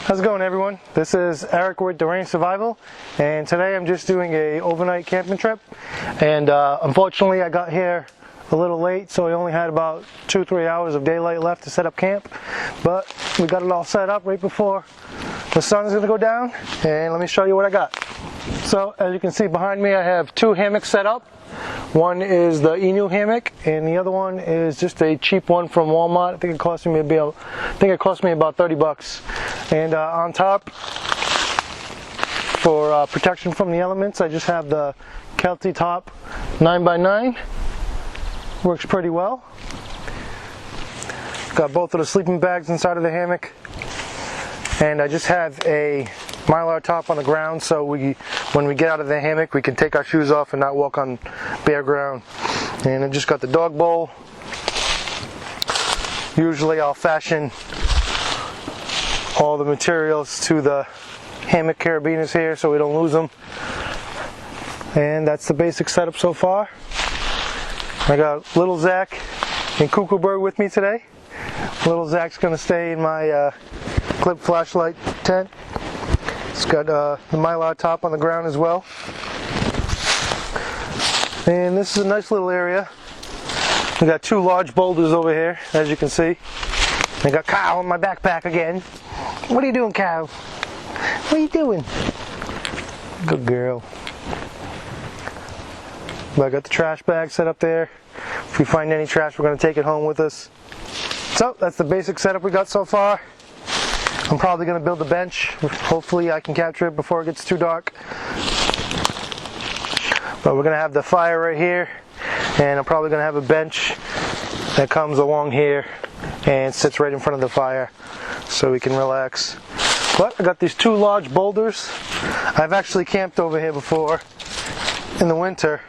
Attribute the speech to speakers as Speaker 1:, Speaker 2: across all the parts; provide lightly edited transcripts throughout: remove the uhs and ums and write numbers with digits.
Speaker 1: How's it going, everyone? This is Eric with Deranged Survival, and today I'm just doing a overnight camping trip. And unfortunately I got here a little late, so I only had about 2-3 hours of daylight left to set up camp, but we got it all set up right before the sun is going to go down, and let me show you what I got. So as you can see behind me, I have 2 hammocks set up. One is the Inu hammock, and the other one is just a cheap one from Walmart. I think it cost me about 30 bucks. And on top, for protection from the elements, I just have the Kelty Top 9x9. Works pretty well. Got both of the sleeping bags inside of the hammock, and I just have a Mylar top on the ground, so when we get out of the hammock, we can take our shoes off and not walk on bare ground. And I just got the dog bowl. Usually I'll fashion all the materials to the hammock carabiners here so we don't lose them. And that's the basic setup so far. I got little Zack and Cuckoo with me today. Little Zack's gonna stay in my clip flashlight tent. It's got the Mylar top on the ground as well. And this is a nice little area. We got 2 large boulders over here, as you can see. I got Cow in my backpack again. What are you doing, Cow? What are you doing? Good girl. But I got the trash bag set up there. If we find any trash, we're going to take it home with us. So that's the basic setup we got so far. I'm probably going to build a bench. Hopefully I can capture it before it gets too dark. But we're going to have the fire right here, and I'm probably going to have a bench that comes along here and sits right in front of the fire so we can relax. But I got these 2 large boulders. I've actually camped over here before in the winter.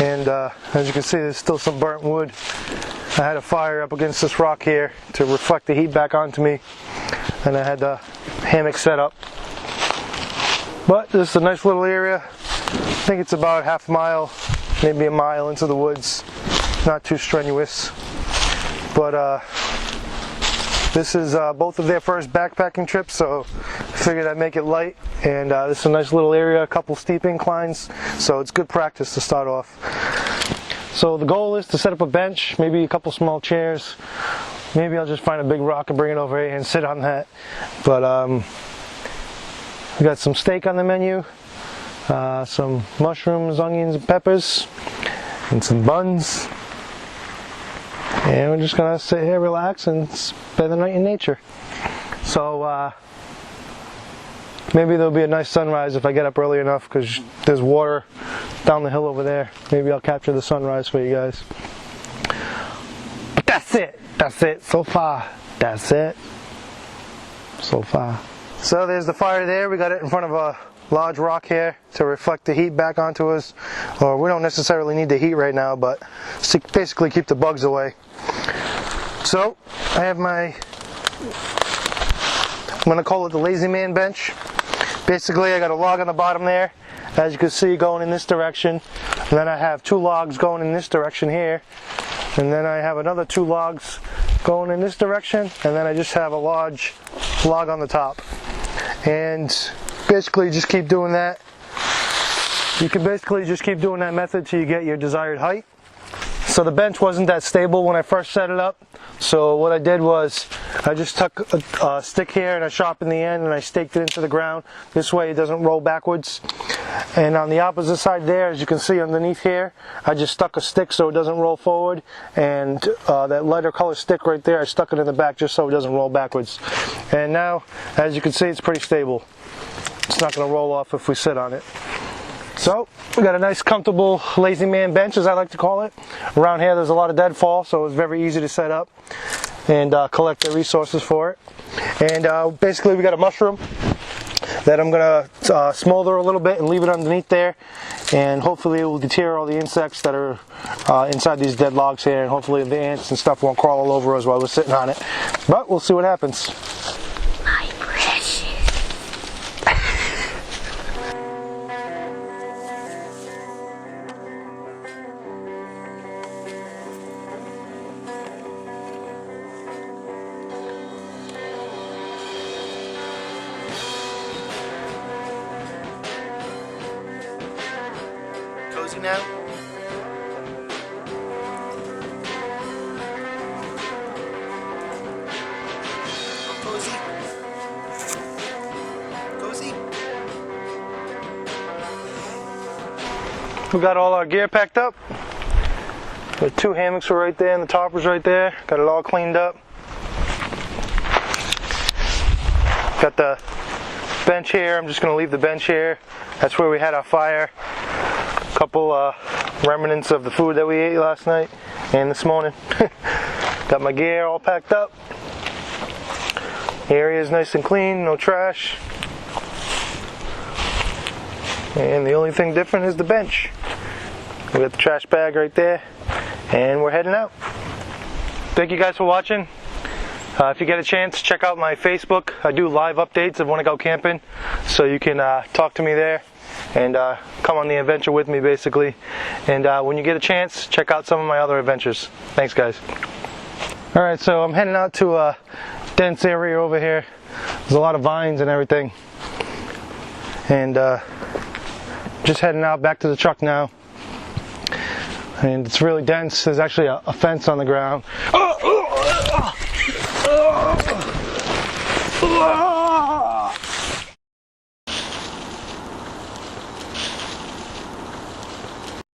Speaker 1: And as you can see, there's still some burnt wood. I had a fire up against this rock here to reflect the heat back onto me, and I had the hammock set up. But this is a nice little area. I think it's about half a mile, maybe a mile into the woods. Not too strenuous. But this is both of their first backpacking trips, so I figured I'd make it light. And this is a nice little area, a couple steep inclines, so it's good practice to start off. So the goal is to set up a bench, maybe a couple small chairs. Maybe I'll just find a big rock and bring it over here and sit on that. But we got some steak on the menu, some mushrooms, onions, and peppers, and some buns. And we're just gonna sit here, relax, and spend the night in nature. So maybe there'll be a nice sunrise if I get up early enough, because there's water down the hill over there. Maybe I'll capture the sunrise for you guys. But that's it so far. That's it so far. So there's the fire there. We got it in front of a large rock here to reflect the heat back onto us. Or we don't necessarily need the heat right now, but to basically keep the bugs away. So I have my, I'm gonna call it the lazy man bench. Basically I got a log on the bottom there, as you can see, going in this direction. And then I have 2 logs going in this direction here. And then I have another 2 logs going in this direction. And then I just have a large log on the top. And basically just keep doing that. You can basically just keep doing that method till you get your desired height. So the bench wasn't that stable when I first set it up. So what I did was I just took a stick here and I sharpened the end and I staked it into the ground. This way it doesn't roll backwards. And on the opposite side there, as you can see underneath here, I just stuck a stick so it doesn't roll forward. And that lighter color stick right there, I stuck it in the back just so it doesn't roll backwards. And now, as you can see, it's pretty stable. It's not going to roll off if we sit on it. So we got a nice comfortable lazy man bench, as I like to call it. Around here there's a lot of deadfall, so it's very easy to set up and collect the resources for it. And basically we got a mushroom that I'm going to smolder a little bit and leave it underneath there, and hopefully it will deter all the insects that are inside these dead logs here, and hopefully the ants and stuff won't crawl all over us while we're sitting on it. But we'll see what happens.
Speaker 2: My precious.
Speaker 1: now. Cozy. Cozy. We got all our gear packed up. The 2 hammocks are right there and the toppers right there. Got it all cleaned up. Got the bench here. I'm just going to leave the bench here. That's where we had our fire. A couple remnants of the food that we ate last night and this morning. Got my gear all packed up. The area is nice and clean, no trash. And the only thing different is the bench. We got the trash bag right there, and we're heading out. Thank you guys for watching. If you get a chance, check out my Facebook. I do live updates of when I go camping, so you can talk to me there and come on the adventure with me, basically. And when you get a chance, check out some of my other adventures. Thanks, guys. All right, so I'm heading out to a dense area over here. There's a lot of vines and everything, and just heading out back to the truck now. And it's really dense. There's actually a fence on the ground.